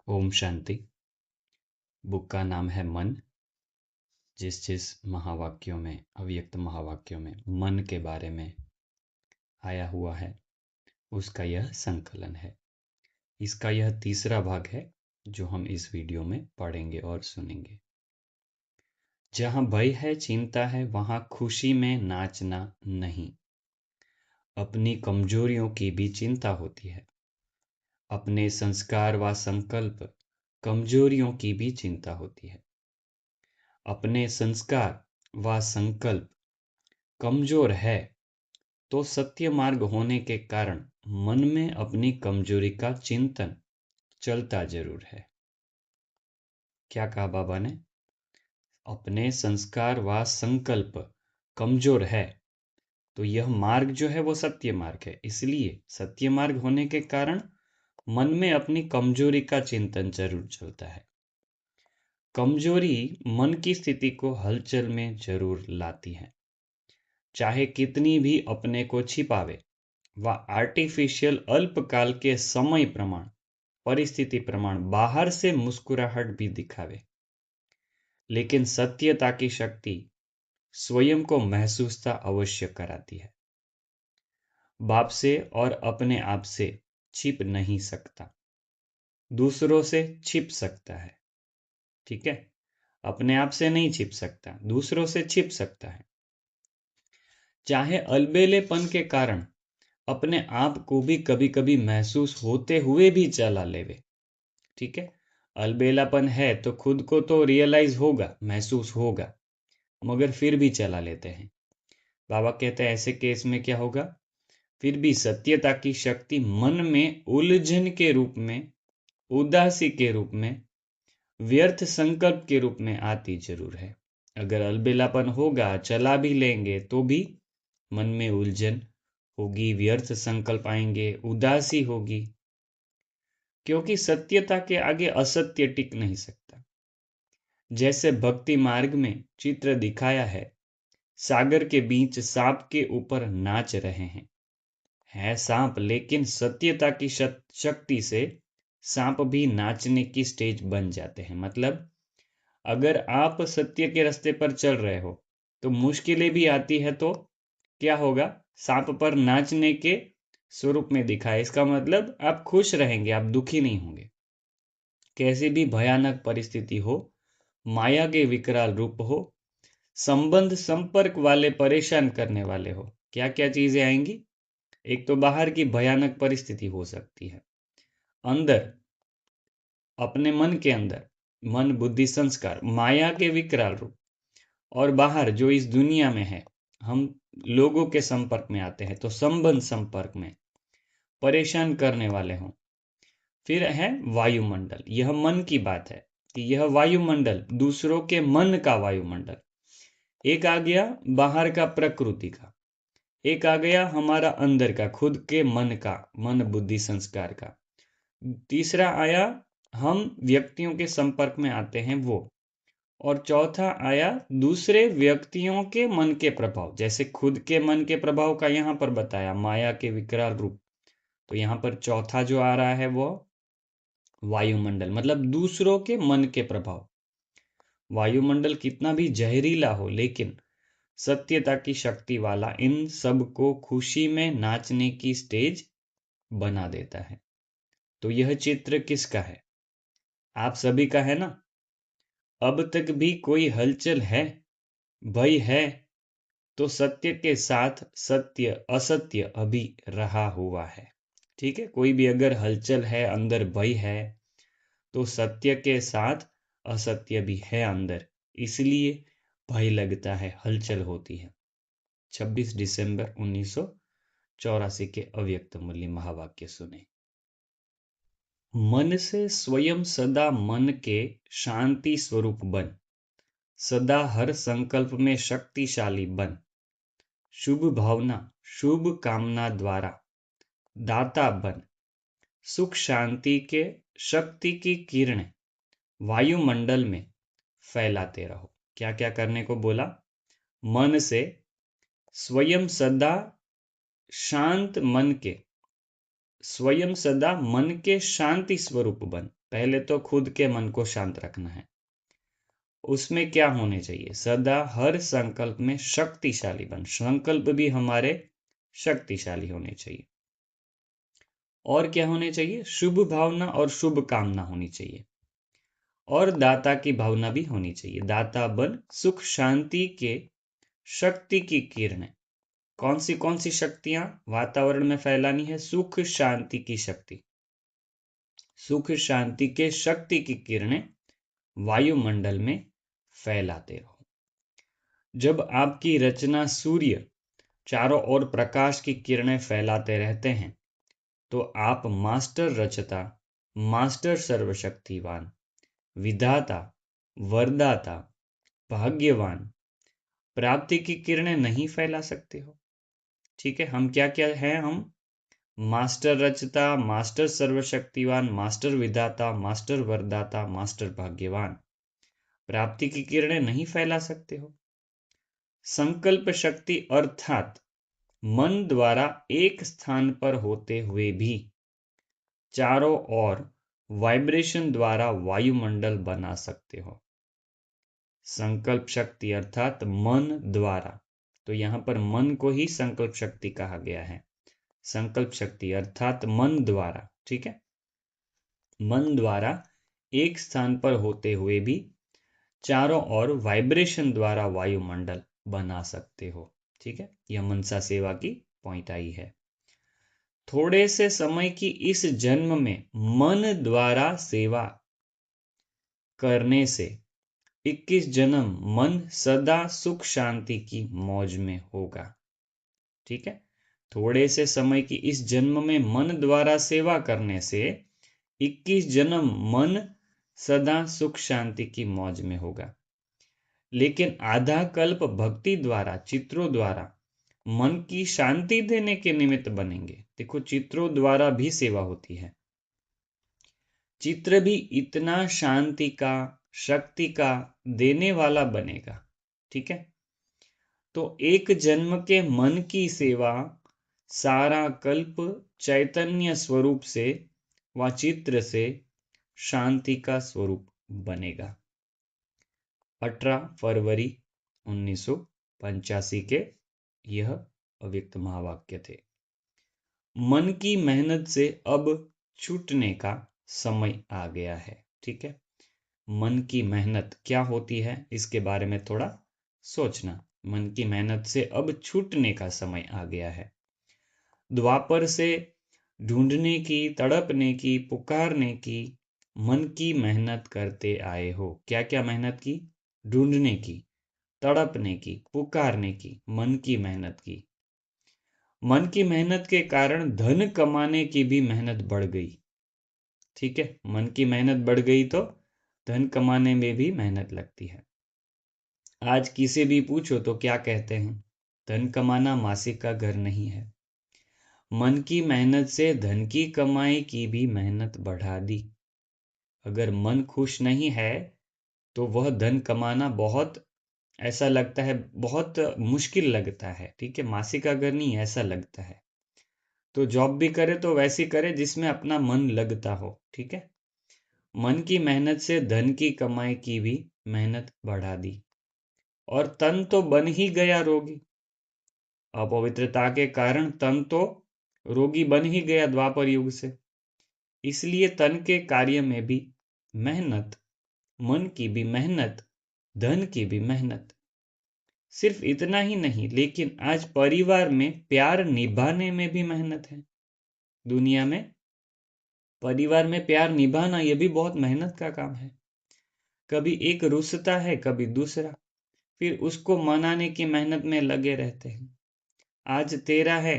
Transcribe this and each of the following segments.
Om Shanti. Book का नाम है मन। जिस महावाक्यों में, अव्यक्त महावाक्यों में मन के बारे में आया हुआ है उसका यह संकलन है। इसका यह तीसरा भाग है जो हम इस वीडियो में पढ़ेंगे और सुनेंगे। जहाँ भय है, चिंता है, वहाँ खुशी में नाचना नहीं। अपनी कमजोरियों की भी चिंता होती है। अपने संस्कार व संकल्प कमजोरियों की भी चिंता होती है। अपने संस्कार व संकल्प कमजोर है तो सत्य मार्ग होने के कारण मन में अपनी कमजोरी का चिंतन चलता जरूर है। क्या कहा बाबा ने? अपने संस्कार व संकल्प कमजोर है तो यह मार्ग जो है वो सत्य मार्ग है, इसलिए सत्य मार्ग होने के कारण मन में अपनी कमजोरी का चिंतन जरूर चलता है। कमजोरी मन की स्थिति को हलचल में जरूर लाती है। चाहे कितनी भी अपने को छिपावे व आर्टिफिशियल अल्पकाल के समय प्रमाण, परिस्थिति प्रमाण बाहर से मुस्कुराहट भी दिखावे, लेकिन सत्यता की शक्ति स्वयं को महसूसता अवश्य कराती है। बाप से और अपने आप से छिप नहीं सकता, दूसरों से छिप सकता है। ठीक है, अपने आप से नहीं छिप सकता, दूसरों से छिप सकता है। चाहे अलबेलेपन के कारण अपने आप को भी कभी कभी महसूस होते हुए भी चला लेवे। ठीक है, अलबेलापन है तो खुद को तो रियलाइज होगा, महसूस होगा, मगर फिर भी चला लेते हैं। बाबा कहते हैं ऐसे केस में क्या होगा? फिर भी सत्यता की शक्ति मन में उलझन के रूप में, उदासी के रूप में, व्यर्थ संकल्प के रूप में आती जरूर है। अगर अलबेलापन होगा, चला भी लेंगे तो भी मन में उलझन होगी, व्यर्थ संकल्प आएंगे, उदासी होगी, क्योंकि सत्यता के आगे असत्य टिक नहीं सकता। जैसे भक्ति मार्ग में चित्र दिखाया है, सागर के बीच सांप के ऊपर नाच रहे हैं। है सांप, लेकिन सत्यता की शक्ति से सांप भी नाचने की स्टेज बन जाते हैं। मतलब अगर आप सत्य के रास्ते पर चल रहे हो तो मुश्किलें भी आती है तो क्या होगा? सांप पर नाचने के स्वरूप में दिखाए। इसका मतलब आप खुश रहेंगे, आप दुखी नहीं होंगे। कैसी भी भयानक परिस्थिति हो, माया के विकराल रूप हो, संबंध संपर्क वाले परेशान करने वाले हो, क्या क्या चीजें आएंगी? एक तो बाहर की भयानक परिस्थिति हो सकती है, अंदर अपने मन के अंदर मन बुद्धि संस्कार माया के विकराल रूप, और बाहर जो इस दुनिया में है, हम लोगों के संपर्क में आते हैं तो संबंध संपर्क में परेशान करने वाले हों। फिर है वायुमंडल। यह मन की बात है कि यह वायुमंडल दूसरों के मन का वायुमंडल। एक आ गया बाहर का प्रकृति का, एक आ गया हमारा अंदर का खुद के मन का, मन बुद्धि संस्कार का। तीसरा आया हम व्यक्तियों के संपर्क में आते हैं वो, और चौथा आया दूसरे व्यक्तियों के मन के प्रभाव। जैसे खुद के मन के प्रभाव का यहाँ पर बताया, माया के विकराल रूप। तो यहाँ पर चौथा जो आ रहा है वो वायुमंडल, मतलब दूसरों के मन के प्रभाव। वायुमंडल कितना भी जहरीला हो, लेकिन सत्यता की शक्ति वाला इन सब को खुशी में नाचने की स्टेज बना देता है। तो यह चित्र किसका है? आप सभी का है ना? अब तक भी कोई हलचल है, भय है, तो सत्य के साथ सत्य असत्य अभी रहा हुआ है। ठीक है, कोई भी अगर हलचल है, अंदर भय है, तो सत्य के साथ असत्य भी है अंदर, इसलिए भय लगता है, हलचल होती है। 26 दिसंबर 1984 के अव्यक्त मूल्य महावाक्य सुने। मन से स्वयं सदा मन के शांति स्वरूप बन, सदा हर संकल्प में शक्तिशाली बन, शुभ भावना शुभ कामना द्वारा दाता बन, सुख शांति के शक्ति की किरणें वायुमंडल में फैलाते रहो। क्या क्या करने को बोला? मन से स्वयं सदा शांत मन के, स्वयं सदा मन के शांति स्वरूप बन, पहले तो खुद के मन को शांत रखना है। उसमें क्या होने चाहिए? सदा हर संकल्प में शक्तिशाली बन, संकल्प भी हमारे शक्तिशाली होने चाहिए। और क्या होने चाहिए? शुभ भावना और शुभ कामना होनी चाहिए, और दाता की भावना भी होनी चाहिए। दाता बन सुख शांति के शक्ति की किरणें। कौन सी शक्तियां वातावरण में फैलानी है? सुख शांति की शक्ति। सुख शांति के शक्ति की किरणें वायुमंडल में फैलाते रहो। जब आपकी रचना सूर्य चारों ओर प्रकाश की किरणें फैलाते रहते हैं, तो आप मास्टर रचता, मास्टर सर्वशक्तिवान, विधाता, वरदाता, भाग्यवान, प्राप्ति की किरणें नहीं फैला सकते हो। ठीक है, हम क्या क्या हैं? हम मास्टर रचता, मास्टर सर्वशक्तिवान, मास्टर विधाता, मास्टर वरदाता, मास्टर भाग्यवान। प्राप्ति की किरणें नहीं फैला सकते हो। संकल्प शक्ति अर्थात मन द्वारा एक स्थान पर होते हुए भी चारों ओर वाइब्रेशन द्वारा वायुमंडल बना सकते हो। संकल्प शक्ति अर्थात मन द्वारा, तो यहां पर मन को ही संकल्प शक्ति कहा गया है। संकल्प शक्ति अर्थात मन द्वारा, ठीक है, मन द्वारा एक स्थान पर होते हुए भी चारों ओर वाइब्रेशन द्वारा वायुमंडल बना सकते हो। ठीक है, यह मनसा सेवा की पॉइंट आई है। थोड़े से समय की इस जन्म में मन द्वारा सेवा करने से 21 जन्म मन सदा सुख शांति की मौज में होगा। ठीक है, थोड़े से समय की इस जन्म में मन द्वारा सेवा करने से 21 जन्म मन सदा सुख शांति की मौज में होगा। लेकिन आधा कल्प भक्ति द्वारा, चित्रों द्वारा मन की शांति देने के निमित्त बनेंगे। देखो, चित्रों द्वारा भी सेवा होती है। चित्र भी इतना शांति का, शक्ति का देने वाला बनेगा। ठीक है, तो एक जन्म के मन की सेवा सारा कल्प चैतन्य स्वरूप से व चित्र से शांति का स्वरूप बनेगा। 18 फरवरी 1985 के यह अव्यक्त महावाक्य थे। मन की मेहनत से अब छूटने का समय आ गया है। ठीक है, मन की मेहनत क्या होती है, इसके बारे में थोड़ा सोचना। मन की मेहनत से अब छूटने का समय आ गया है। द्वापर से ढूंढने की, तड़पने की, पुकारने की मन की मेहनत करते आए हो। क्या क्या मेहनत की? ढूंढने की, तड़पने की, पुकारने की, मन की मेहनत की। मन की मेहनत के कारण धन कमाने की भी मेहनत बढ़ गई। ठीक है, मन की मेहनत बढ़ गई तो धन कमाने में भी मेहनत लगती है। आज किसी भी पूछो तो क्या कहते हैं? धन कमाना मासिक का घर नहीं है। मन की मेहनत से धन की कमाई की भी मेहनत बढ़ा दी। अगर मन खुश नहीं है तो वह धन कमाना बहुत, ऐसा लगता है, बहुत मुश्किल लगता है। ठीक है, मासिक का घर नहीं, ऐसा लगता है। तो जॉब भी करे तो वैसी करे जिसमें अपना मन लगता हो। ठीक है, मन की मेहनत से धन की कमाई की भी मेहनत बढ़ा दी, और तन तो बन ही गया रोगी। अपवित्रता के कारण तन तो रोगी बन ही गया द्वापर युग से। इसलिए तन के कार्य में भी मेहनत, मन की भी मेहनत, धन की भी मेहनत। सिर्फ इतना ही नहीं, लेकिन आज परिवार में प्यार निभाने में भी मेहनत है। दुनिया में परिवार में प्यार निभाना यह भी बहुत मेहनत का काम है। कभी एक रुसता है, कभी दूसरा, फिर उसको मनाने की मेहनत में लगे रहते हैं। आज तेरा है,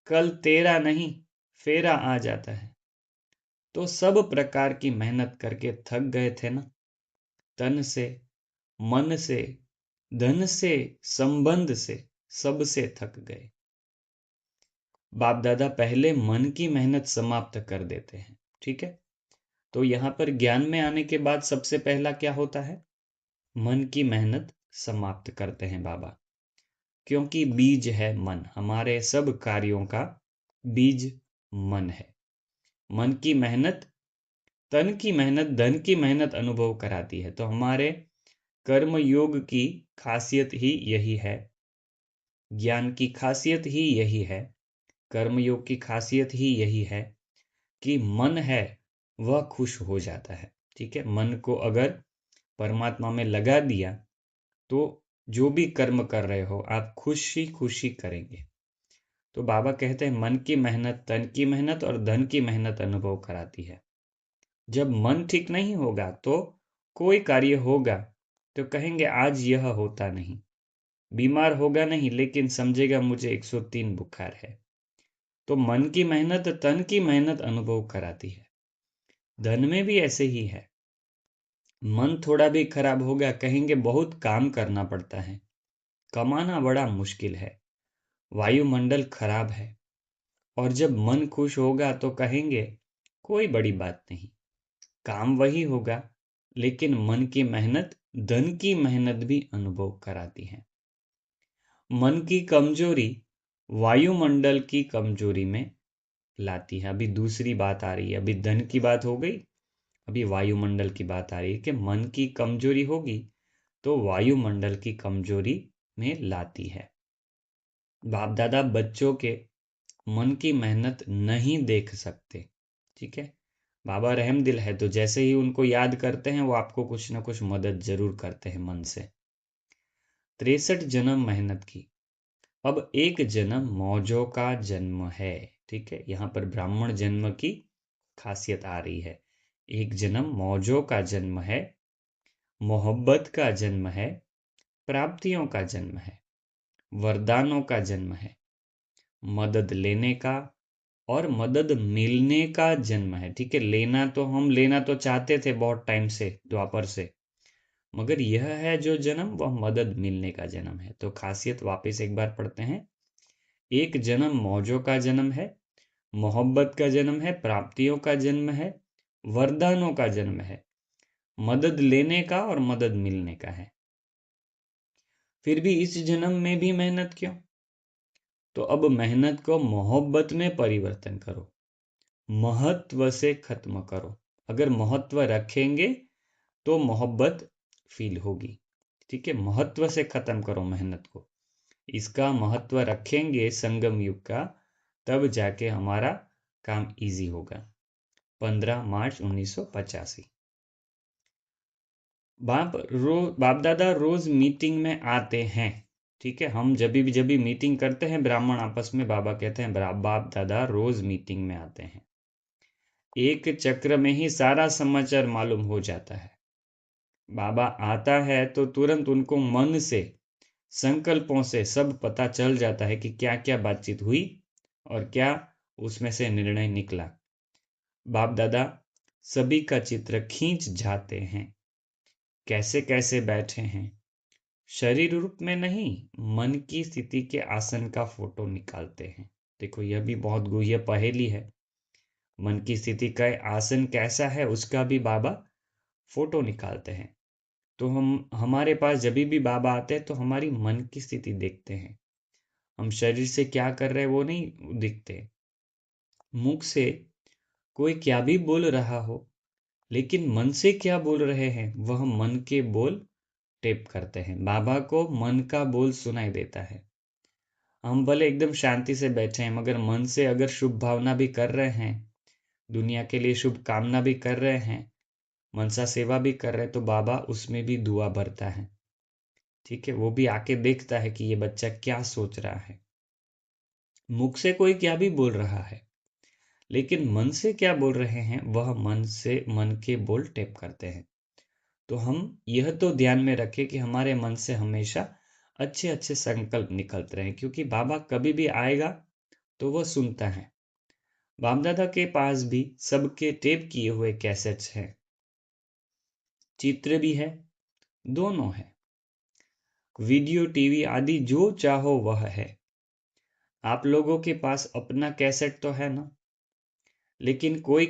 कल तेरा नहीं, फेरा आ जाता है। तो सब प्रकार की मेहनत करके थक गए थे ना, तन से, मन से, धन से, संबंध से, सबसे थक गए। बाप दादा पहले मन की मेहनत समाप्त कर देते हैं। ठीक है, तो यहां पर ज्ञान में आने के बाद सबसे पहला क्या होता है? मन की मेहनत समाप्त करते हैं बाबा, क्योंकि बीज है मन। हमारे सब कार्यों का बीज मन है। मन की मेहनत तन की मेहनत धन की मेहनत अनुभव कराती है। तो हमारे कर्म योग की खासियत ही यही है, ज्ञान की खासियत ही यही है, कर्मयोग की खासियत ही यही है कि मन है वह खुश हो जाता है। ठीक है, मन को अगर परमात्मा में लगा दिया तो जो भी कर्म कर रहे हो आप खुशी खुशी करेंगे। तो बाबा कहते हैं मन की मेहनत तन की मेहनत और धन की मेहनत अनुभव कराती है। जब मन ठीक नहीं होगा तो कोई कार्य होगा तो कहेंगे आज यह होता नहीं, बीमार होगा नहीं लेकिन समझेगा मुझे 103 बुखार है। तो मन की मेहनत तन की मेहनत अनुभव कराती है। धन में भी ऐसे ही है, मन थोड़ा भी खराब होगा कहेंगे बहुत काम करना पड़ता है, कमाना बड़ा मुश्किल है, वायुमंडल खराब है। और जब मन खुश होगा तो कहेंगे कोई बड़ी बात नहीं, काम वही होगा लेकिन मन की मेहनत धन की मेहनत भी अनुभव कराती है। मन की कमजोरी वायुमंडल की कमजोरी में लाती है। अभी दूसरी बात आ रही है, अभी धन की बात हो गई, अभी वायुमंडल की बात आ रही है कि मन की कमजोरी होगी तो वायुमंडल की कमजोरी में लाती है। बाप दादा बच्चों के मन की मेहनत नहीं देख सकते। ठीक है, बाबा रहम दिल है तो जैसे ही उनको याद करते हैं वो आपको कुछ ना कुछ मदद जरूर करते हैं मन से। 63 जन्म मेहनत की, अब एक जन्म मौजों का जन्म है। ठीक है, यहाँ पर ब्राह्मण जन्म की खासियत आ रही है। एक जन्म मौजों का जन्म है, मोहब्बत का जन्म है, प्राप्तियों का जन्म है, वरदानों का जन्म है, मदद लेने का और मदद मिलने का जन्म है। ठीक है, लेना तो चाहते थे बहुत टाइम से, द्वापर से, मगर यह है जो जन्म वह मदद मिलने का जन्म है। तो खासियत वापस एक बार पढ़ते हैं। एक जन्म मौजों का जन्म है, मोहब्बत का जन्म है, प्राप्तियों का जन्म है, वरदानों का जन्म है, मदद लेने का और मदद मिलने का है। फिर भी इस जन्म में भी मेहनत क्यों? तो अब मेहनत को मोहब्बत में परिवर्तन करो, महत्व से खत्म करो। अगर महत्व रखेंगे तो मोहब्बत फील होगी। ठीक है, महत्व से खत्म करो मेहनत को, इसका महत्व रखेंगे संगम युग का, तब जाके हमारा काम इजी होगा। 15 मार्च 1985। बाप दादा रोज मीटिंग में आते हैं। ठीक है, हम जब भी मीटिंग करते हैं ब्राह्मण आपस में, बाबा कहते हैं बाप दादा रोज मीटिंग में आते हैं। एक चक्र में ही सारा समाचार मालूम हो जाता है। बाबा आता है तो तुरंत उनको मन से, संकल्पों से सब पता चल जाता है कि क्या क्या बातचीत हुई और क्या उसमें से निर्णय निकला। बाप दादा सभी का चित्र खींच जाते हैं, कैसे कैसे बैठे हैं, शरीर रूप में नहीं, मन की स्थिति के आसन का फोटो निकालते हैं। देखो यह भी बहुत गुह्य पहेली है, मन की स्थिति का आसन कैसा है उसका भी बाबा फोटो निकालते हैं। तो हमारे पास जब भी बाबा आते हैं तो हमारी मन की स्थिति देखते हैं, हम शरीर से क्या कर रहे हैं वो नहीं दिखते। मुख से कोई क्या भी बोल रहा हो लेकिन मन से क्या बोल रहे हैं वह मन के बोल टेप करते हैं। बाबा को मन का बोल सुनाई देता है। हम भले एकदम शांति से बैठे हैं मगर मन से अगर शुभ भावना भी कर रहे हैं, दुनिया के लिए शुभ कामना भी कर रहे हैं, मनसा सेवा भी कर रहे हैं, तो बाबा उसमें भी दुआ भरता है। ठीक है, वो भी आके देखता है कि ये बच्चा क्या सोच रहा है। मुख से कोई क्या भी बोल रहा है लेकिन मन से क्या बोल रहे हैं वह मन के बोल टेप करते हैं। तो हम यह तो ध्यान में रखें कि हमारे मन से हमेशा अच्छे अच्छे संकल्प निकलते रहें, क्योंकि बाबा कभी भी आएगा तो वह सुनता है। बाप दादा के पास भी सबके टेप किए हुए कैसेट्स हैं, चित्र भी है, दोनों है, वीडियो टीवी आदि जो चाहो वह है। आप लोगों के पास अपना कैसेट तो है ना, लेकिन कोई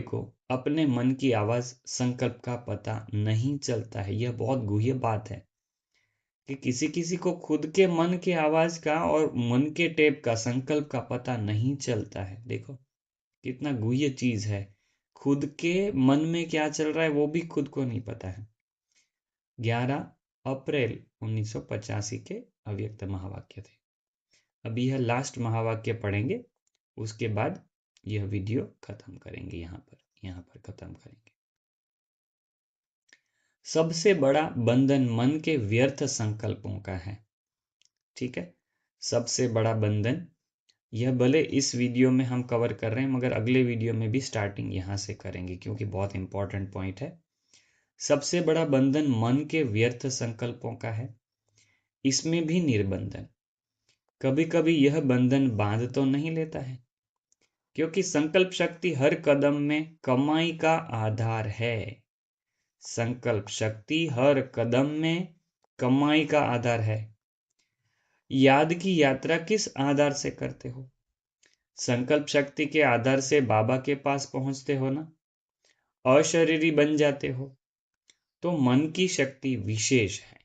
को अपने मन की आवाज संकल्प का पता नहीं चलता है। यह बहुत गुह्य बात है कि किसी किसी को खुद के मन की आवाज का और मन के टेप का संकल्प का पता नहीं चलता है। देखो कितना गुह्य चीज है, खुद के मन में क्या चल रहा है वो भी खुद को नहीं पता है। 11 अप्रैल 1985 के अव्यक्त महावाक्य थे। अब यह लास्ट महावाक्य पढ़ेंगे, उसके बाद यह वीडियो खत्म करेंगे। यहाँ पर खत्म करेंगे। सबसे बड़ा बंधन मन के व्यर्थ संकल्पों का है। ठीक है, सबसे बड़ा बंधन, यह भले इस वीडियो में हम कवर कर रहे हैं मगर अगले वीडियो में भी स्टार्टिंग यहाँ से करेंगे क्योंकि बहुत इंपॉर्टेंट पॉइंट है। सबसे बड़ा बंधन मन के व्यर्थ संकल्पों का है, इसमें भी निर्बंधन। कभी कभी यह बंधन बांध तो नहीं लेता है, क्योंकि संकल्प शक्ति हर कदम में कमाई का आधार है। संकल्प शक्ति हर कदम में कमाई का आधार है। याद की यात्रा किस आधार से करते हो? संकल्प शक्ति के आधार से बाबा के पास पहुंचते हो ना, अशरीरी बन जाते हो। तो मन की शक्ति विशेष है।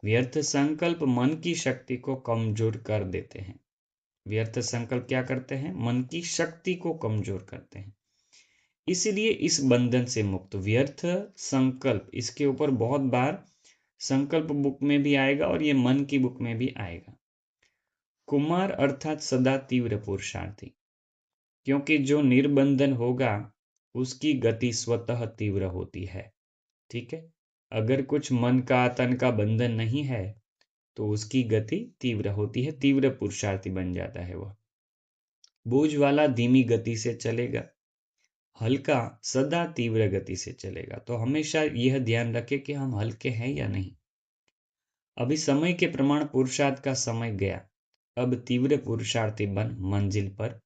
व्यर्थ संकल्प मन की शक्ति को कमजोर कर देते हैं। व्यर्थ संकल्प क्या करते हैं? मन की शक्ति को कमजोर करते हैं। इसलिए इस बंधन से मुक्त व्यर्थ संकल्प, इसके ऊपर बहुत बार संकल्प बुक में भी आएगा और ये मन की बुक में भी आएगा। कुमार अर्थात सदा तीव्र पुरुषार्थी, क्योंकि जो निर्बंधन होगा उसकी गति स्वतः तीव्र होती है। ठीक है, अगर कुछ मन का तन का बंधन नहीं है तो उसकी गति तीव्र होती है, तीव्र पुरुषार्थी बन जाता है वह। बोझ वाला धीमी गति से चलेगा, हल्का सदा तीव्र गति से चलेगा। तो हमेशा यह ध्यान रखें कि हम हल्के हैं या नहीं। अभी समय के प्रमाण पुरुषार्थ का समय गया, अब तीव्र पुरुषार्थी बन मंजिल पर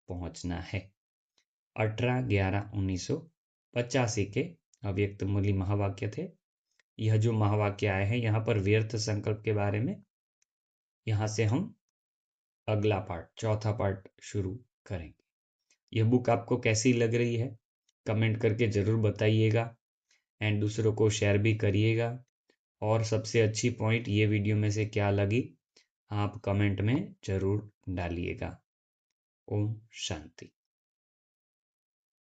पहुंचना है। 18/11/1985 के अव्यक्त मूली महावाक्य थे। यह जो महावाक्य आए हैं यहाँ पर व्यर्थ संकल्प के बारे में, यहाँ से हम अगला पार्ट, चौथा पार्ट शुरू करेंगे। यह बुक आपको कैसी लग रही है कमेंट करके जरूर बताइएगा, एंड दूसरों को शेयर भी करिएगा। और सबसे अच्छी पॉइंट ये वीडियो में से क्या लगी आप कमेंट में जरूर डालिएगा। ओम शांति।